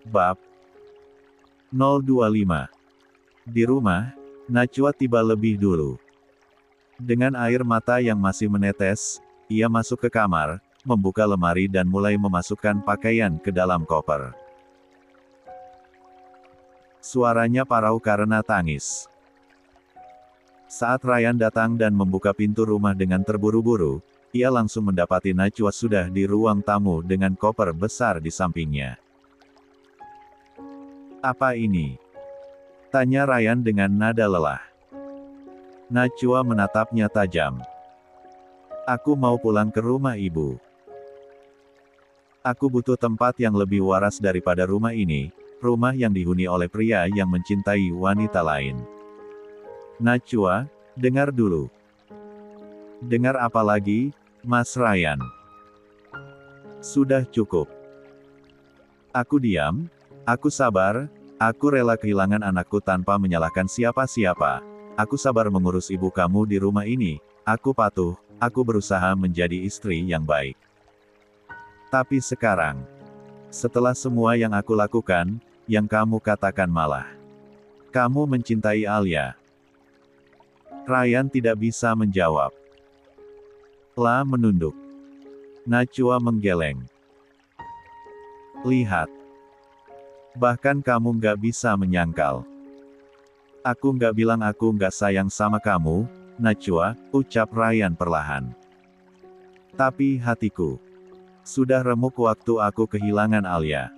Bab 025. Di rumah, Najwa tiba lebih dulu. Dengan air mata yang masih menetes, ia masuk ke kamar, membuka lemari dan mulai memasukkan pakaian ke dalam koper. Suaranya parau karena tangis. Saat Ryan datang dan membuka pintu rumah dengan terburu-buru, ia langsung mendapati Najwa sudah di ruang tamu dengan koper besar di sampingnya. "Apa ini?" tanya Ryan dengan nada lelah. Najwa menatapnya tajam. "Aku mau pulang ke rumah ibu. Aku butuh tempat yang lebih waras daripada rumah ini, rumah yang dihuni oleh pria yang mencintai wanita lain." "Najwa, dengar dulu." "Dengar apa lagi, Mas Ryan?" "Sudah cukup. Aku diam, aku sabar, aku rela kehilangan anakku tanpa menyalahkan siapa-siapa. Aku sabar mengurus ibu kamu di rumah ini, aku patuh, aku berusaha menjadi istri yang baik. Tapi sekarang, setelah semua yang aku lakukan, yang kamu katakan malah, kamu mencintai Alia." Ryan tidak bisa menjawab. La menunduk. Najwa menggeleng. "Lihat. Bahkan kamu nggak bisa menyangkal. Aku nggak bilang aku nggak sayang sama kamu, Najwa," ucap Ryan perlahan. "Tapi hatiku sudah remuk waktu aku kehilangan Alia.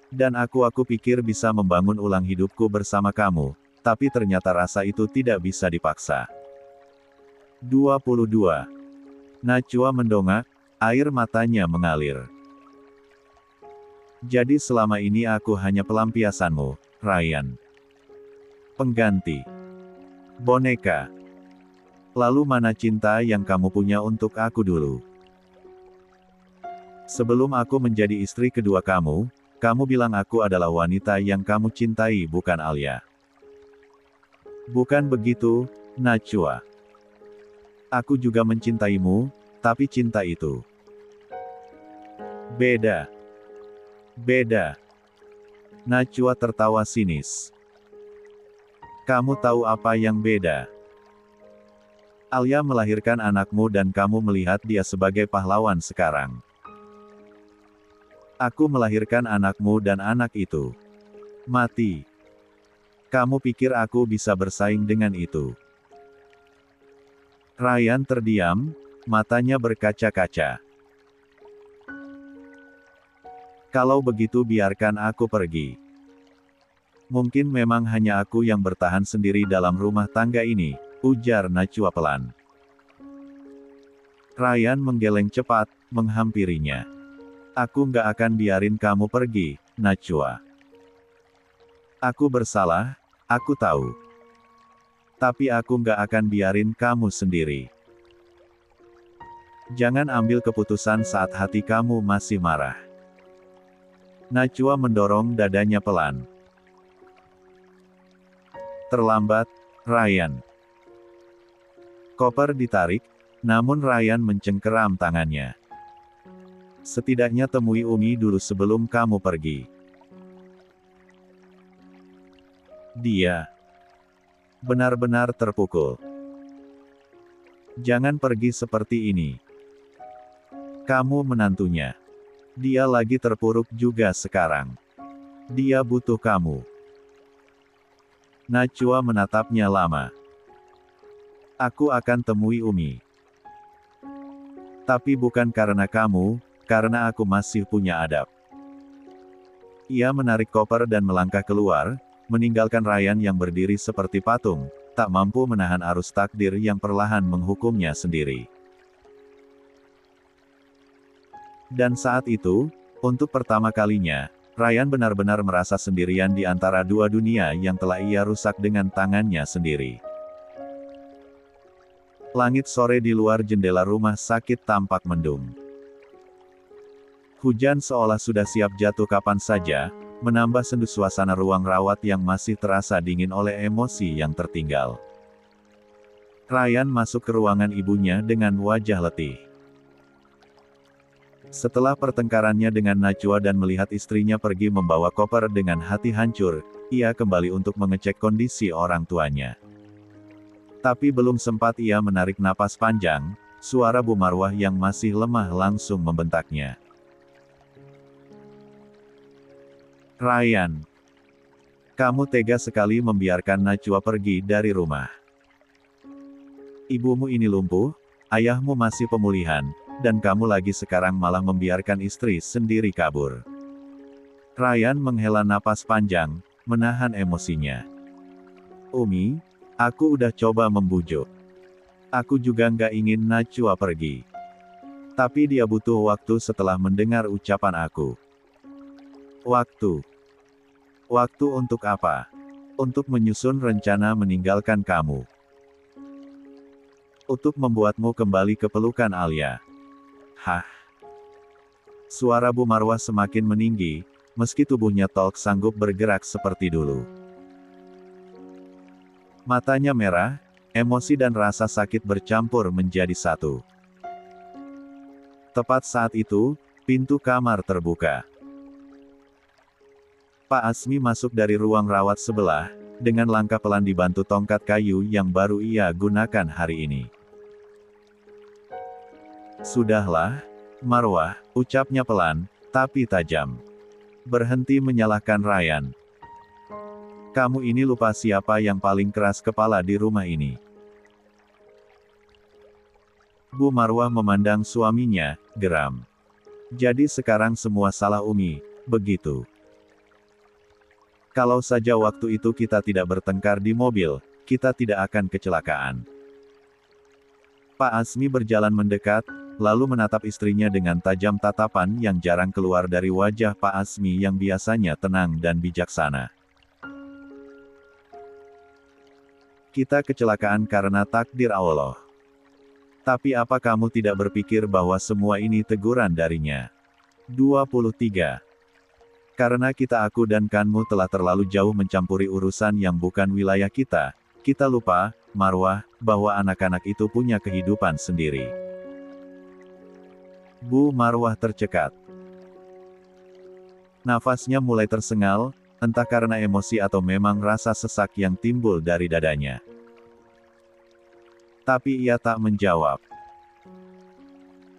Dan aku pikir bisa membangun ulang hidupku bersama kamu, tapi ternyata rasa itu tidak bisa dipaksa." 22. Najwa mendongak, air matanya mengalir. "Jadi selama ini aku hanya pelampiasanmu, Ryan. Pengganti boneka. Lalu mana cinta yang kamu punya untuk aku dulu? Sebelum aku menjadi istri kedua kamu, kamu bilang aku adalah wanita yang kamu cintai bukan Alia. Bukan begitu, Najwa? Aku juga mencintaimu, tapi cinta itu beda. Beda." Najwa tertawa sinis. "Kamu tahu apa yang beda? Alia melahirkan anakmu dan kamu melihat dia sebagai pahlawan sekarang. Aku melahirkan anakmu dan anak itu mati. Kamu pikir aku bisa bersaing dengan itu?" Ryan terdiam, matanya berkaca-kaca. "Kalau begitu biarkan aku pergi. Mungkin memang hanya aku yang bertahan sendiri dalam rumah tangga ini," ujar Najwa pelan. Ryan menggeleng cepat, menghampirinya. "Aku nggak akan biarin kamu pergi, Najwa. Aku bersalah, aku tahu. Tapi aku nggak akan biarin kamu sendiri. Jangan ambil keputusan saat hati kamu masih marah." Najwa mendorong dadanya pelan. "Terlambat, Ryan." Koper ditarik, namun Ryan mencengkeram tangannya. "Setidaknya temui Umi dulu sebelum kamu pergi. Dia benar-benar terpukul. Jangan pergi seperti ini. Kamu menantunya. Dia lagi terpuruk juga sekarang. Dia butuh kamu." Najwa menatapnya lama. "Aku akan temui Umi. Tapi bukan karena kamu, karena aku masih punya adab." Ia menarik koper dan melangkah keluar, meninggalkan Ryan yang berdiri seperti patung, tak mampu menahan arus takdir yang perlahan menghukumnya sendiri. Dan saat itu, untuk pertama kalinya, Ryan benar-benar merasa sendirian di antara dua dunia yang telah ia rusak dengan tangannya sendiri. Langit sore di luar jendela rumah sakit tampak mendung. Hujan seolah sudah siap jatuh kapan saja, menambah sendu suasana ruang rawat yang masih terasa dingin oleh emosi yang tertinggal. Ryan masuk ke ruangan ibunya dengan wajah letih. Setelah pertengkarannya dengan Najwa dan melihat istrinya pergi membawa koper dengan hati hancur, ia kembali untuk mengecek kondisi orang tuanya. Tapi belum sempat ia menarik napas panjang, suara Bu Marwah yang masih lemah langsung membentaknya. "Ryan, kamu tega sekali membiarkan Najwa pergi dari rumah. Ibumu ini lumpuh, ayahmu masih pemulihan, dan kamu lagi sekarang malah membiarkan istri sendiri kabur." Ryan menghela napas panjang, menahan emosinya. "Umi, aku udah coba membujuk. Aku juga nggak ingin Najwa pergi. Tapi dia butuh waktu setelah mendengar ucapan aku." "Waktu? Waktu untuk apa?" "Untuk menyusun rencana meninggalkan kamu. Untuk membuatmu kembali ke pelukan Alia." "Hah?" Suara Bu Marwah semakin meninggi, meski tubuhnya Tolk sanggup bergerak seperti dulu. Matanya merah, emosi dan rasa sakit bercampur menjadi satu. Tepat saat itu, pintu kamar terbuka. Pak Asmi masuk dari ruang rawat sebelah, dengan langkah pelan dibantu tongkat kayu yang baru ia gunakan hari ini. "Sudahlah, Marwah," ucapnya pelan, tapi tajam. "Berhenti menyalahkan Ryan. Kamu ini lupa siapa yang paling keras kepala di rumah ini." Bu Marwah memandang suaminya, geram. "Jadi sekarang semua salah Umi, begitu? Kalau saja waktu itu kita tidak bertengkar di mobil, kita tidak akan kecelakaan." Pak Asmi berjalan mendekat, lalu menatap istrinya dengan tajam tatapan yang jarang keluar dari wajah Pak Asmi yang biasanya tenang dan bijaksana. "Kita kecelakaan karena takdir Allah. Tapi apa kamu tidak berpikir bahwa semua ini teguran darinya?" 23. "Karena aku dan Kanmu telah terlalu jauh mencampuri urusan yang bukan wilayah kita, kita lupa, Marwah, bahwa anak-anak itu punya kehidupan sendiri." Bu Marwah tercekat. Nafasnya mulai tersengal, entah karena emosi atau memang rasa sesak yang timbul dari dadanya. Tapi ia tak menjawab.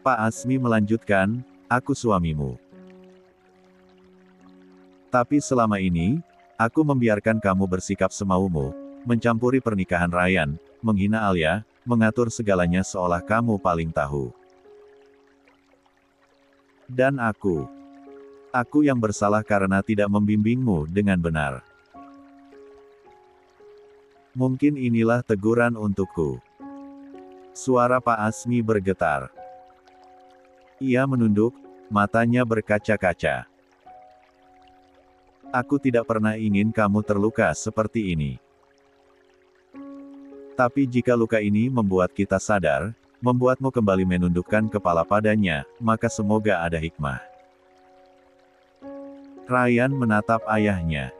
Pak Asmi melanjutkan, "Aku suamimu. Tapi selama ini, aku membiarkan kamu bersikap semaumu, mencampuri pernikahan Ryan, menghina Alia, mengatur segalanya seolah kamu paling tahu. Dan aku yang bersalah karena tidak membimbingmu dengan benar. Mungkin inilah teguran untukku." Suara Pak Asmi bergetar. Ia menunduk, matanya berkaca-kaca. "Aku tidak pernah ingin kamu terluka seperti ini. Tapi jika luka ini membuat kita sadar, membuatmu kembali menundukkan kepala padanya, maka semoga ada hikmah." Ryan menatap ayahnya.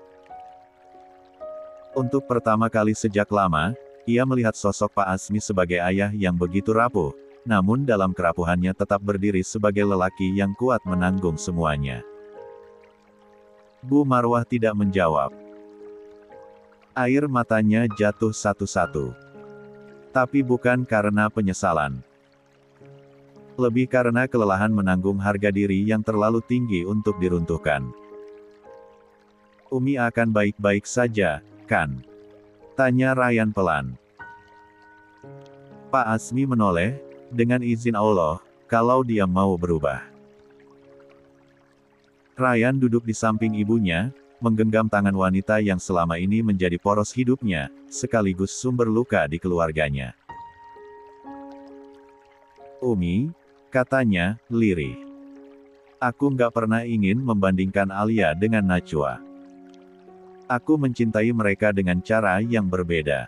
Untuk pertama kali sejak lama, ia melihat sosok Pak Asmi sebagai ayah yang begitu rapuh, namun dalam kerapuhannya tetap berdiri sebagai lelaki yang kuat menanggung semuanya. Bu Marwah tidak menjawab. Air matanya jatuh satu-satu. Tapi bukan karena penyesalan. Lebih karena kelelahan menanggung harga diri yang terlalu tinggi untuk diruntuhkan. "Umi akan baik-baik saja, kan?" tanya Ryan pelan. Pak Asmi menoleh, "Dengan izin Allah, kalau dia mau berubah." Ryan duduk di samping ibunya, menggenggam tangan wanita yang selama ini menjadi poros hidupnya, sekaligus sumber luka di keluarganya. "Umi," katanya, lirih. "Aku nggak pernah ingin membandingkan Alia dengan Najwa. Aku mencintai mereka dengan cara yang berbeda.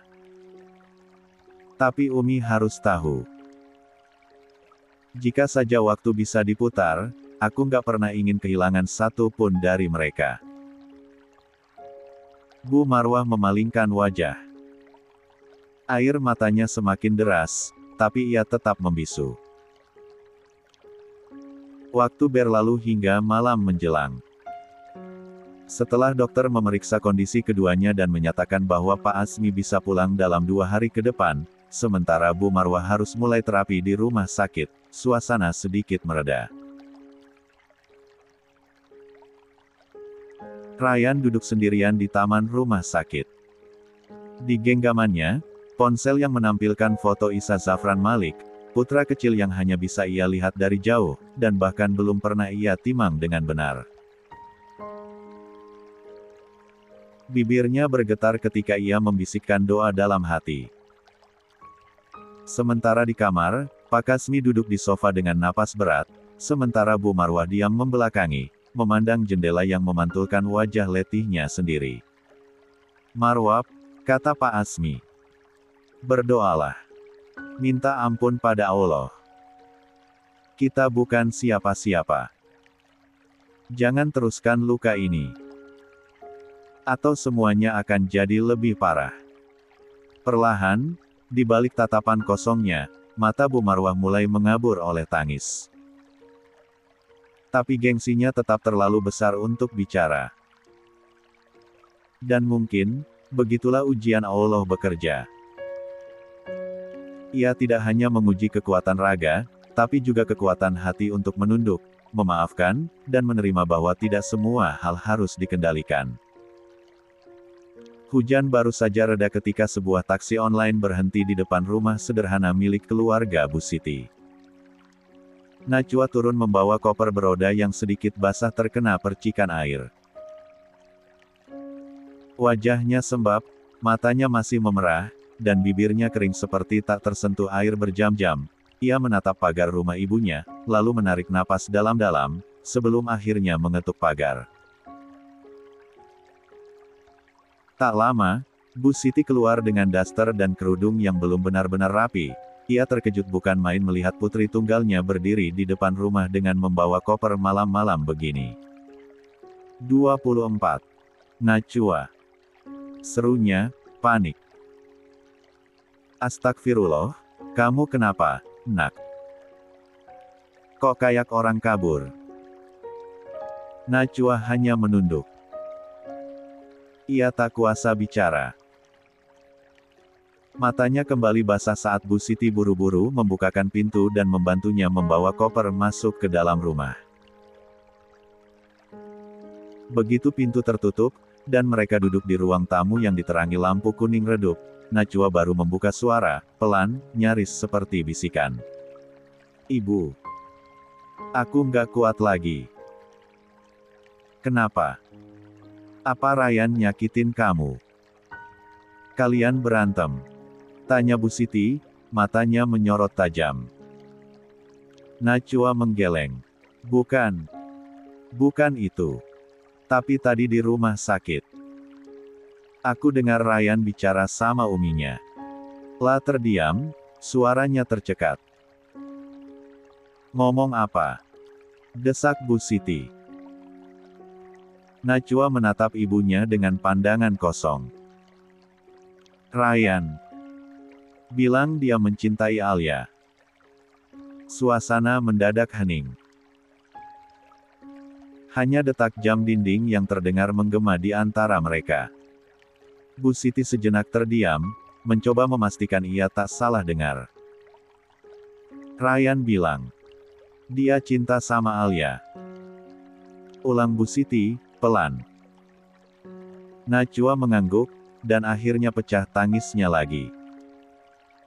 Tapi Umi harus tahu. Jika saja waktu bisa diputar, aku nggak pernah ingin kehilangan satu pun dari mereka." Bu Marwah memalingkan wajah. Air matanya semakin deras, tapi ia tetap membisu. Waktu berlalu hingga malam menjelang. Setelah dokter memeriksa kondisi keduanya dan menyatakan bahwa Pak Azmi bisa pulang dalam 2 hari ke depan, sementara Bu Marwah harus mulai terapi di rumah sakit, suasana sedikit mereda. Ryan duduk sendirian di taman rumah sakit. Di genggamannya, ponsel yang menampilkan foto Isa Zafran Malik, putra kecil yang hanya bisa ia lihat dari jauh, dan bahkan belum pernah ia timang dengan benar. Bibirnya bergetar ketika ia membisikkan doa dalam hati. Sementara di kamar, Pak Azmi duduk di sofa dengan napas berat, sementara Bu Marwah diam membelakangi, memandang jendela yang memantulkan wajah letihnya sendiri. "Marwah," kata Pak Azmi, "berdoalah. Minta ampun pada Allah. Kita bukan siapa-siapa. Jangan teruskan luka ini. Atau semuanya akan jadi lebih parah." Perlahan, di balik tatapan kosongnya, mata Bu Marwah mulai mengabur oleh tangis. Tapi gengsinya tetap terlalu besar untuk bicara. Dan mungkin, begitulah ujian Allah bekerja. Ia tidak hanya menguji kekuatan raga, tapi juga kekuatan hati untuk menunduk, memaafkan, dan menerima bahwa tidak semua hal harus dikendalikan. Hujan baru saja reda ketika sebuah taksi online berhenti di depan rumah sederhana milik keluarga Bu Siti. Najwa turun membawa koper beroda yang sedikit basah terkena percikan air. Wajahnya sembab, matanya masih memerah, dan bibirnya kering seperti tak tersentuh air berjam-jam. Ia menatap pagar rumah ibunya, lalu menarik napas dalam-dalam, sebelum akhirnya mengetuk pagar. Tak lama, Bu Siti keluar dengan daster dan kerudung yang belum benar-benar rapi. Ia terkejut bukan main melihat putri tunggalnya berdiri di depan rumah dengan membawa koper malam-malam begini. 24. Najwa, serunya, panik. "Astagfirullah, kamu kenapa, Nak? Kok kayak orang kabur?" Najwa hanya menunduk. Ia tak kuasa bicara. Matanya kembali basah saat Bu Siti buru-buru membukakan pintu dan membantunya membawa koper masuk ke dalam rumah. Begitu pintu tertutup, dan mereka duduk di ruang tamu yang diterangi lampu kuning redup, Najwa baru membuka suara, pelan, nyaris seperti bisikan. "Ibu. Aku nggak kuat lagi." "Kenapa? Apa Ryan nyakitin kamu? Kalian berantem?" tanya Bu Siti, matanya menyorot tajam. Najwa menggeleng. "Bukan. Bukan itu. Tapi tadi di rumah sakit. Aku dengar Ryan bicara sama uminya." La terdiam, suaranya tercekat. "Ngomong apa?" desak Bu Siti. Najwa menatap ibunya dengan pandangan kosong. "Ryan bilang dia mencintai Alia." Suasana mendadak hening. Hanya detak jam dinding yang terdengar menggema di antara mereka. Bu Siti sejenak terdiam, mencoba memastikan ia tak salah dengar. "Ryan bilang dia cinta sama Alia," ulang Bu Siti, pelan. Najwa mengangguk, dan akhirnya pecah tangisnya lagi.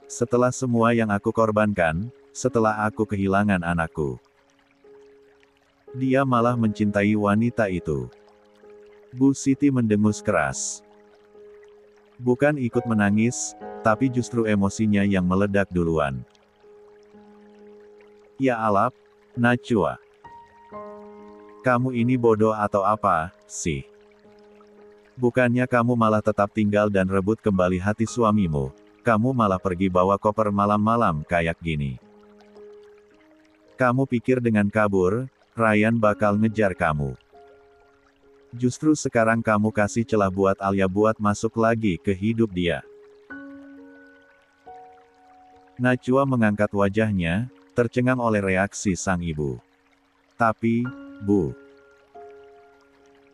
"Setelah semua yang aku korbankan, setelah aku kehilangan anakku, dia malah mencintai wanita itu." Bu Siti mendengus keras. Bukan ikut menangis, tapi justru emosinya yang meledak duluan. "Ya alap, Najwa. Kamu ini bodoh atau apa, sih? Bukannya kamu malah tetap tinggal dan rebut kembali hati suamimu, kamu malah pergi bawa koper malam-malam kayak gini. Kamu pikir dengan kabur, Ryan bakal ngejar kamu. Justru sekarang kamu kasih celah buat Alia buat masuk lagi ke hidup dia." Najwa mengangkat wajahnya, tercengang oleh reaksi sang ibu. Tapi, Bu.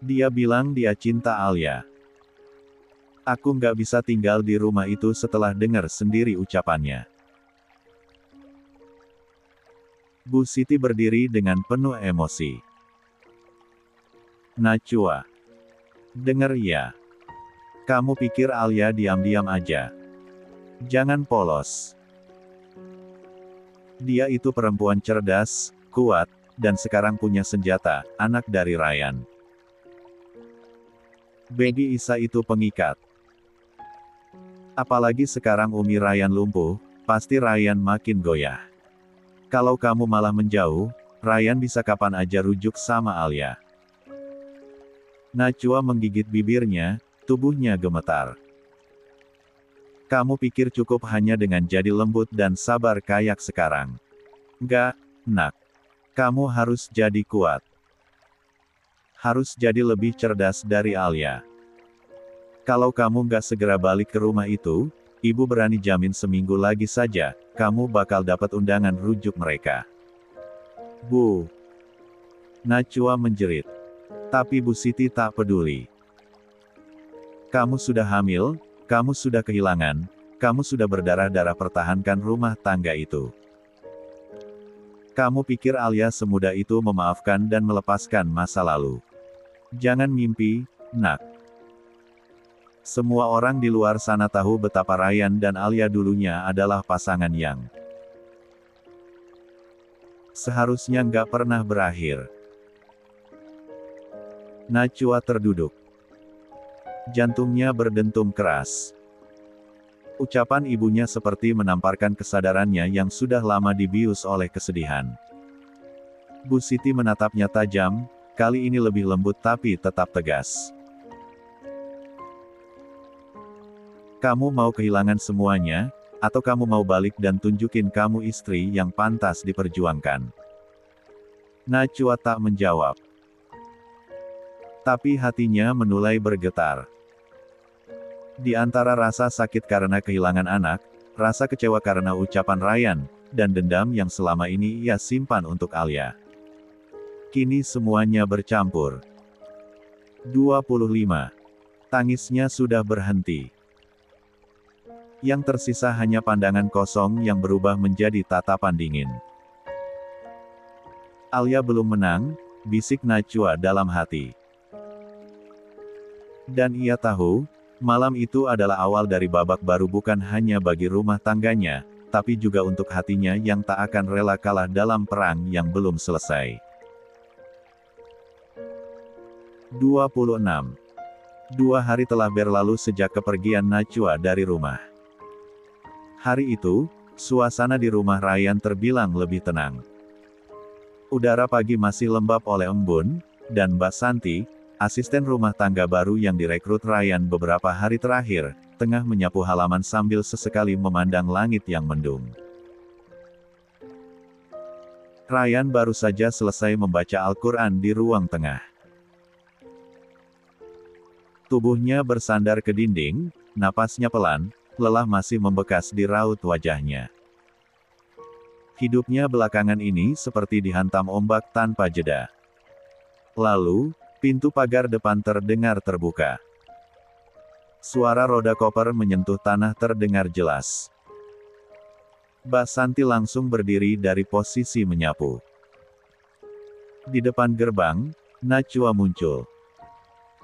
Dia bilang dia cinta Alia. Aku nggak bisa tinggal di rumah itu setelah dengar sendiri ucapannya. Bu Siti berdiri dengan penuh emosi. Najwa. Dengar ya. Kamu pikir Alia diam-diam aja? Jangan polos. Dia itu perempuan cerdas, kuat, dan sekarang punya senjata, anak dari Ryan. Baby Isa itu pengikat. Apalagi sekarang Umi Ryan lumpuh, pasti Ryan makin goyah. Kalau kamu malah menjauh, Ryan bisa kapan aja rujuk sama Alia. Najwa menggigit bibirnya, tubuhnya gemetar. Kamu pikir cukup hanya dengan jadi lembut dan sabar kayak sekarang? Enggak, nak. Kamu harus jadi kuat. Harus jadi lebih cerdas dari Alia. Kalau kamu nggak segera balik ke rumah itu, ibu berani jamin seminggu lagi saja, kamu bakal dapat undangan rujuk mereka. Bu. Najwa menjerit. Tapi Bu Siti tak peduli. Kamu sudah hamil, kamu sudah kehilangan, kamu sudah berdarah-darah pertahankan rumah tangga itu. Kamu pikir Alia semudah itu memaafkan dan melepaskan masa lalu? Jangan mimpi, nak. Semua orang di luar sana tahu betapa Ryan dan Alia dulunya adalah pasangan yang seharusnya nggak pernah berakhir. Najwa terduduk. Jantungnya berdentum keras. Ucapan ibunya seperti menamparkan kesadarannya yang sudah lama dibius oleh kesedihan. Bu Siti menatapnya tajam, kali ini lebih lembut tapi tetap tegas. Kamu mau kehilangan semuanya, atau kamu mau balik dan tunjukin kamu istri yang pantas diperjuangkan? Najwa tak menjawab. Tapi hatinya mulai bergetar. Di antara rasa sakit karena kehilangan anak, rasa kecewa karena ucapan Ryan, dan dendam yang selama ini ia simpan untuk Alia. Kini semuanya bercampur. 25. Tangisnya sudah berhenti. Yang tersisa hanya pandangan kosong yang berubah menjadi tatapan dingin. Alia belum menang, bisik Najwa dalam hati. Dan ia tahu, malam itu adalah awal dari babak baru bukan hanya bagi rumah tangganya, tapi juga untuk hatinya yang tak akan rela kalah dalam perang yang belum selesai. 26. 2 hari telah berlalu sejak kepergian Najwa dari rumah. Hari itu, suasana di rumah Ryan terbilang lebih tenang. Udara pagi masih lembab oleh embun, dan Mbak Santi, asisten rumah tangga baru yang direkrut Ryan beberapa hari terakhir, tengah menyapu halaman sambil sesekali memandang langit yang mendung. Ryan baru saja selesai membaca Al-Quran di ruang tengah. Tubuhnya bersandar ke dinding, napasnya pelan, lelah masih membekas di raut wajahnya. Hidupnya belakangan ini seperti dihantam ombak tanpa jeda. Lalu, pintu pagar depan terdengar terbuka. Suara roda koper menyentuh tanah terdengar jelas. Mbak Santi langsung berdiri dari posisi menyapu. Di depan gerbang, Najwa muncul.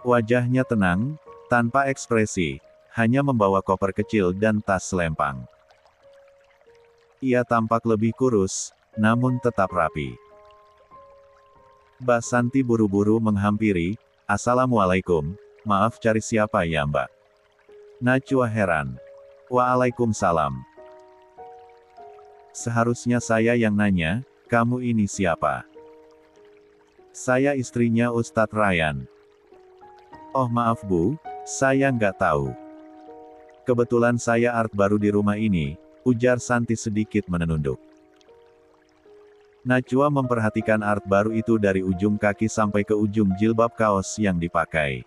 Wajahnya tenang, tanpa ekspresi, hanya membawa koper kecil dan tas selempang. Ia tampak lebih kurus, namun tetap rapi. Mbak Santi buru-buru menghampiri, "Assalamualaikum, maaf cari siapa ya Mbak?" Najwa heran. "Waalaikumsalam. Seharusnya saya yang nanya, kamu ini siapa?" "Saya istrinya Ustadz Ryan." "Oh maaf Bu, saya nggak tahu. Kebetulan saya art baru di rumah ini," ujar Santi sedikit menunduk. Najwa memperhatikan art baru itu dari ujung kaki sampai ke ujung jilbab kaos yang dipakai.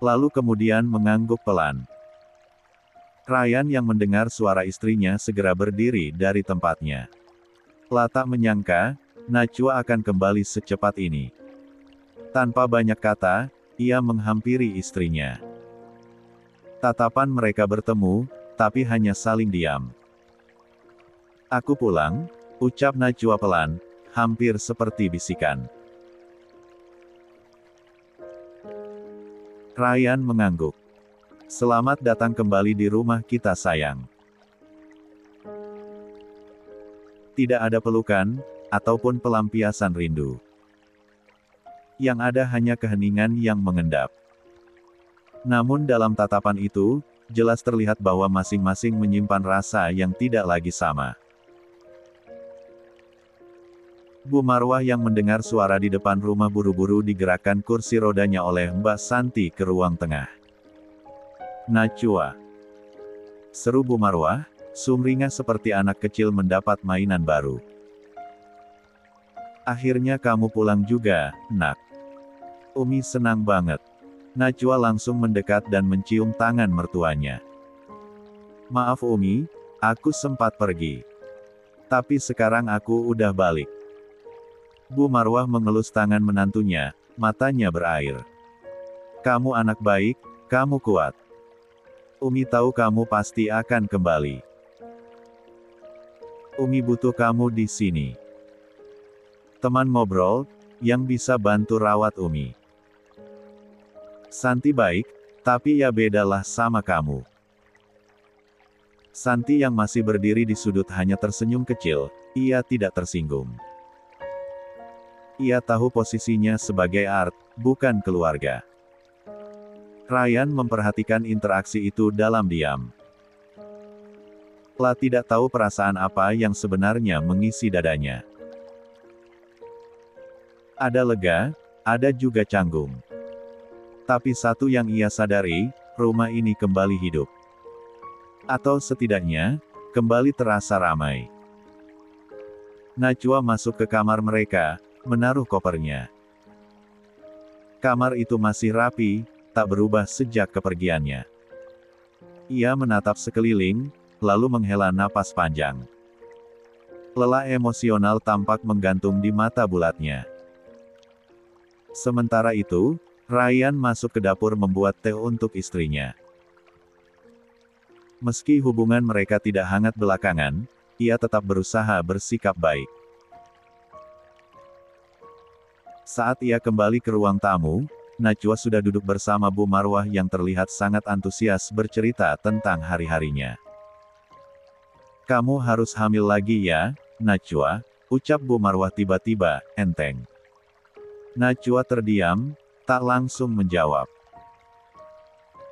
Lalu kemudian mengangguk pelan. Ryan yang mendengar suara istrinya segera berdiri dari tempatnya. Tak menyangka, Najwa akan kembali secepat ini. Tanpa banyak kata, ia menghampiri istrinya. Tatapan mereka bertemu, tapi hanya saling diam. Aku pulang, ucap Najwa pelan, hampir seperti bisikan. Ryan mengangguk. Selamat datang kembali di rumah kita sayang. Tidak ada pelukan, ataupun pelampiasan rindu. Yang ada hanya keheningan yang mengendap. Namun dalam tatapan itu, jelas terlihat bahwa masing-masing menyimpan rasa yang tidak lagi sama. Bu Marwah yang mendengar suara di depan rumah buru-buru digerakkan kursi rodanya oleh Mbak Santi ke ruang tengah. Najwa, seru Bu Marwah, sumringah seperti anak kecil mendapat mainan baru. Akhirnya kamu pulang juga, nak. Umi senang banget. Najwa langsung mendekat dan mencium tangan mertuanya. Maaf Umi, aku sempat pergi. Tapi sekarang aku udah balik. Bu Marwah mengelus tangan menantunya, matanya berair. Kamu anak baik, kamu kuat. Umi tahu kamu pasti akan kembali. Umi butuh kamu di sini. Teman ngobrol, yang bisa bantu rawat Umi. Santi baik, tapi ya bedalah sama kamu. Santi yang masih berdiri di sudut hanya tersenyum kecil, ia tidak tersinggung. Ia tahu posisinya sebagai Art, bukan keluarga. Ryan memperhatikan interaksi itu dalam diam. La tidak tahu perasaan apa yang sebenarnya mengisi dadanya. Ada lega, ada juga canggung. Tapi satu yang ia sadari, rumah ini kembali hidup. Atau setidaknya, kembali terasa ramai. Najwa masuk ke kamar mereka, menaruh kopernya. Kamar itu masih rapi, tak berubah sejak kepergiannya. Ia menatap sekeliling, lalu menghela napas panjang. Lelah emosional tampak menggantung di mata bulatnya. Sementara itu, Ryan masuk ke dapur membuat teh untuk istrinya. Meski hubungan mereka tidak hangat belakangan, ia tetap berusaha bersikap baik. Saat ia kembali ke ruang tamu, Najwa sudah duduk bersama Bu Marwah yang terlihat sangat antusias bercerita tentang hari-harinya. Kamu harus hamil lagi ya, Najwa, ucap Bu Marwah tiba-tiba, enteng. Najwa terdiam, tak langsung menjawab.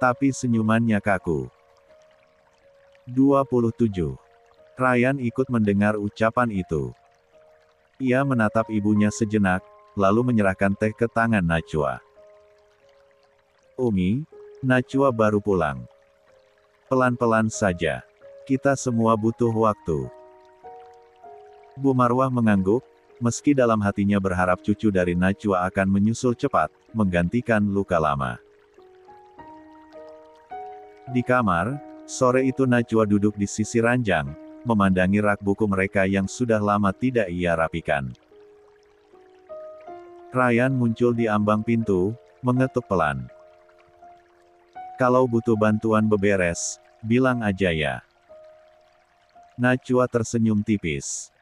Tapi senyumannya kaku. 27. Ryan ikut mendengar ucapan itu. Ia menatap ibunya sejenak, lalu menyerahkan teh ke tangan Najwa. Umi, Najwa baru pulang. Pelan-pelan saja. Kita semua butuh waktu. Bu Marwah mengangguk, meski dalam hatinya berharap cucu dari Najwa akan menyusul cepat, menggantikan luka lama. Di kamar, sore itu Najwa duduk di sisi ranjang, memandangi rak buku mereka yang sudah lama tidak ia rapikan. Ryan muncul di ambang pintu, mengetuk pelan. Kalau butuh bantuan beberes, bilang aja ya. Najwa tersenyum tipis.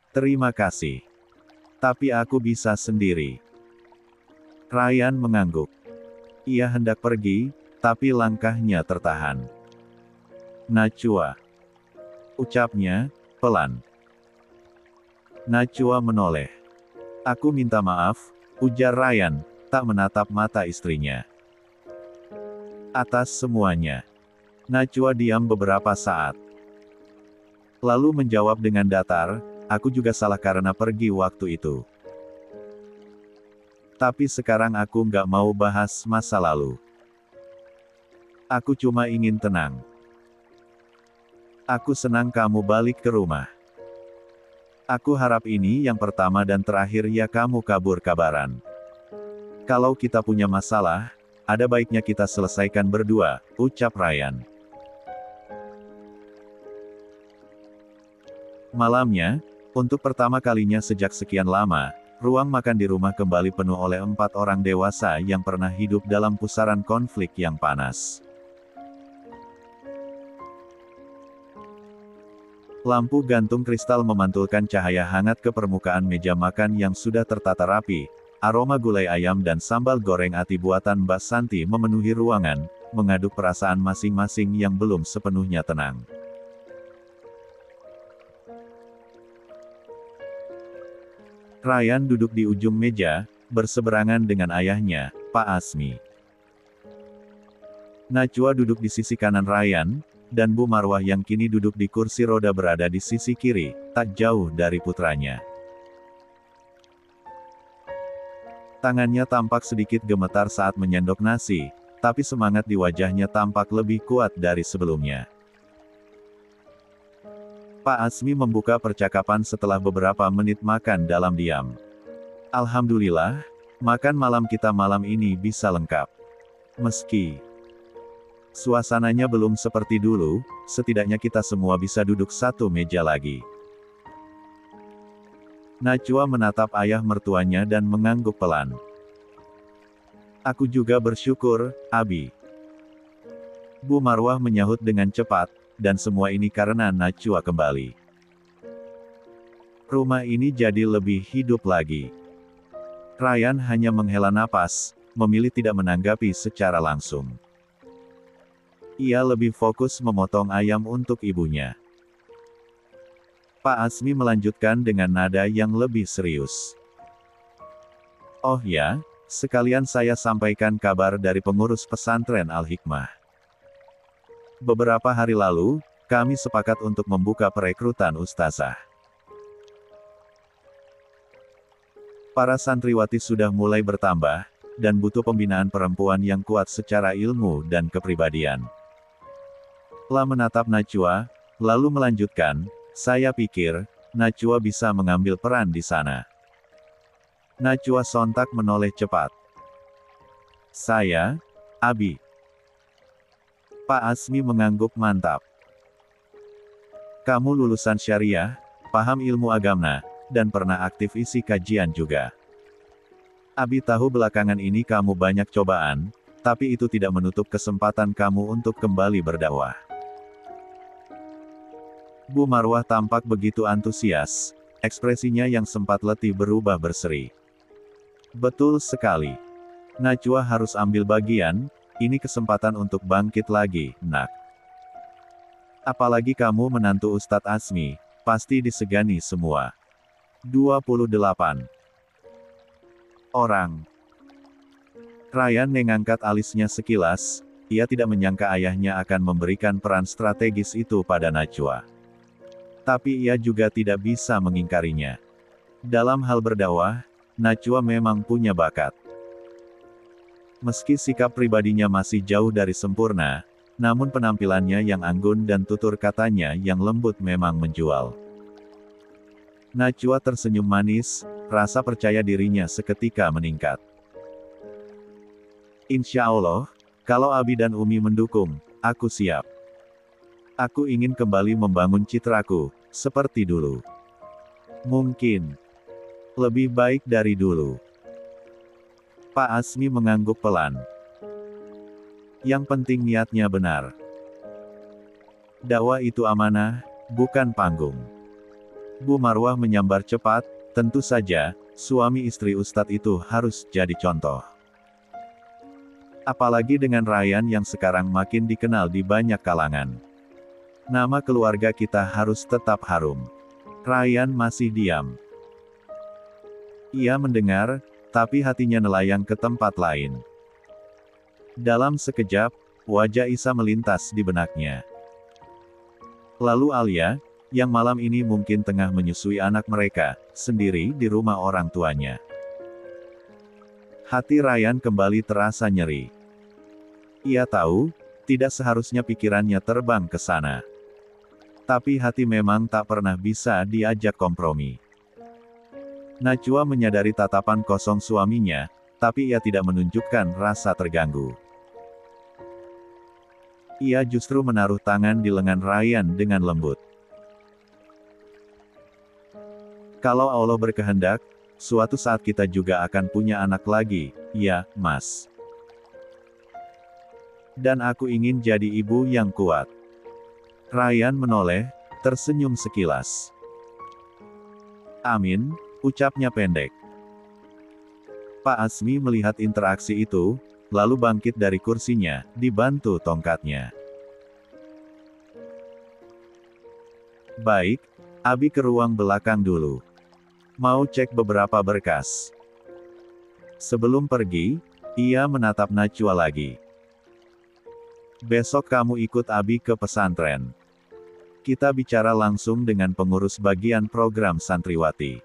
Terima kasih. Tapi aku bisa sendiri. Ryan mengangguk. Ia hendak pergi, tapi langkahnya tertahan. Najwa. Ucapnya, pelan. Najwa menoleh. Aku minta maaf, ujar Ryan, tak menatap mata istrinya. Atas semuanya. Najwa diam beberapa saat. Lalu menjawab dengan datar, aku juga salah karena pergi waktu itu. Tapi sekarang aku nggak mau bahas masa lalu. Aku cuma ingin tenang. Aku senang kamu balik ke rumah. Aku harap ini yang pertama dan terakhir ya kamu kabur-kabaran. Kalau kita punya masalah, ada baiknya kita selesaikan berdua, ucap Ryan. Malamnya, Untuk pertama kalinya sejak sekian lama, ruang makan di rumah kembali penuh oleh 4 orang dewasa yang pernah hidup dalam pusaran konflik yang panas. Lampu gantung kristal memantulkan cahaya hangat ke permukaan meja makan yang sudah tertata rapi. Aroma gulai ayam dan sambal goreng ati buatan Mbak Santi memenuhi ruangan, mengaduk perasaan masing-masing yang belum sepenuhnya tenang. Ryan duduk di ujung meja, berseberangan dengan ayahnya, Pak Asmi. Najwa duduk di sisi kanan Ryan, dan Bu Marwah yang kini duduk di kursi roda berada di sisi kiri, tak jauh dari putranya. Tangannya tampak sedikit gemetar saat menyendok nasi, tapi semangat di wajahnya tampak lebih kuat dari sebelumnya. Pak Asmi membuka percakapan setelah beberapa menit makan dalam diam. Alhamdulillah, makan malam kita malam ini bisa lengkap. Meski suasananya belum seperti dulu, setidaknya kita semua bisa duduk satu meja lagi. Najwa menatap ayah mertuanya dan mengangguk pelan. Aku juga bersyukur, Abi. Bu Marwah menyahut dengan cepat, dan semua ini karena Najwa kembali. Rumah ini jadi lebih hidup lagi. Ryan hanya menghela napas, memilih tidak menanggapi secara langsung. Ia lebih fokus memotong ayam untuk ibunya. Pak Asmi melanjutkan dengan nada yang lebih serius. Oh ya, sekalian saya sampaikan kabar dari pengurus pesantren Al-Hikmah. Beberapa hari lalu, kami sepakat untuk membuka perekrutan ustazah. Para santriwati sudah mulai bertambah, dan butuh pembinaan perempuan yang kuat secara ilmu dan kepribadian. Telah menatap Najwa, lalu melanjutkan, saya pikir, Najwa bisa mengambil peran di sana. Najwa sontak menoleh cepat. Saya, Abi. Pak Asmi mengangguk mantap. Kamu lulusan syariah, paham ilmu agama, dan pernah aktif isi kajian juga. Abi tahu belakangan ini kamu banyak cobaan, tapi itu tidak menutup kesempatan kamu untuk kembali berdakwah. Bu Marwah tampak begitu antusias, ekspresinya yang sempat letih berubah berseri. Betul sekali. Najwa harus ambil bagian, ini kesempatan untuk bangkit lagi, nak. Apalagi kamu menantu Ustadz Asmi, pasti disegani semua. 28 orang. Ryan mengangkat alisnya sekilas, ia tidak menyangka ayahnya akan memberikan peran strategis itu pada Najwa. Tapi ia juga tidak bisa mengingkarinya. Dalam hal berdakwah, Najwa memang punya bakat. Meski sikap pribadinya masih jauh dari sempurna, namun penampilannya yang anggun dan tutur katanya yang lembut memang menjual. Najwa tersenyum manis, rasa percaya dirinya seketika meningkat. Insya Allah, kalau Abi dan Umi mendukung, aku siap. Aku ingin kembali membangun citraku, seperti dulu. Mungkin lebih baik dari dulu. Pak Asmi mengangguk pelan. Yang penting niatnya benar. Dakwah itu amanah, bukan panggung. Bu Marwah menyambar cepat, tentu saja, suami istri Ustadz itu harus jadi contoh. Apalagi dengan Ryan yang sekarang makin dikenal di banyak kalangan. Nama keluarga kita harus tetap harum. Ryan masih diam. Ia mendengar, tapi hatinya nelayang ke tempat lain. Dalam sekejap, wajah Isa melintas di benaknya. Lalu Alia, yang malam ini mungkin tengah menyusui anak mereka, sendiri di rumah orang tuanya. Hati Ryan kembali terasa nyeri. Ia tahu, tidak seharusnya pikirannya terbang ke sana. Tapi hati memang tak pernah bisa diajak kompromi. Najwa menyadari tatapan kosong suaminya, tapi ia tidak menunjukkan rasa terganggu. Ia justru menaruh tangan di lengan Ryan dengan lembut. Kalau Allah berkehendak, suatu saat kita juga akan punya anak lagi, ya, Mas. Dan aku ingin jadi ibu yang kuat. Ryan menoleh, tersenyum sekilas. Amin, ucapnya pendek. Pak Azmi melihat interaksi itu, lalu bangkit dari kursinya, dibantu tongkatnya. Baik, Abi ke ruang belakang dulu. Mau cek beberapa berkas. Sebelum pergi, ia menatap Najwa lagi. Besok kamu ikut Abi ke pesantren. Kita bicara langsung dengan pengurus bagian program santriwati.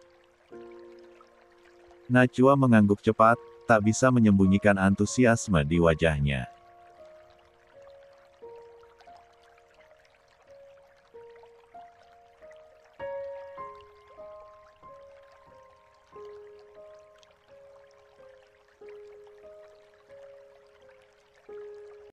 Najwa mengangguk cepat, tak bisa menyembunyikan antusiasme di wajahnya.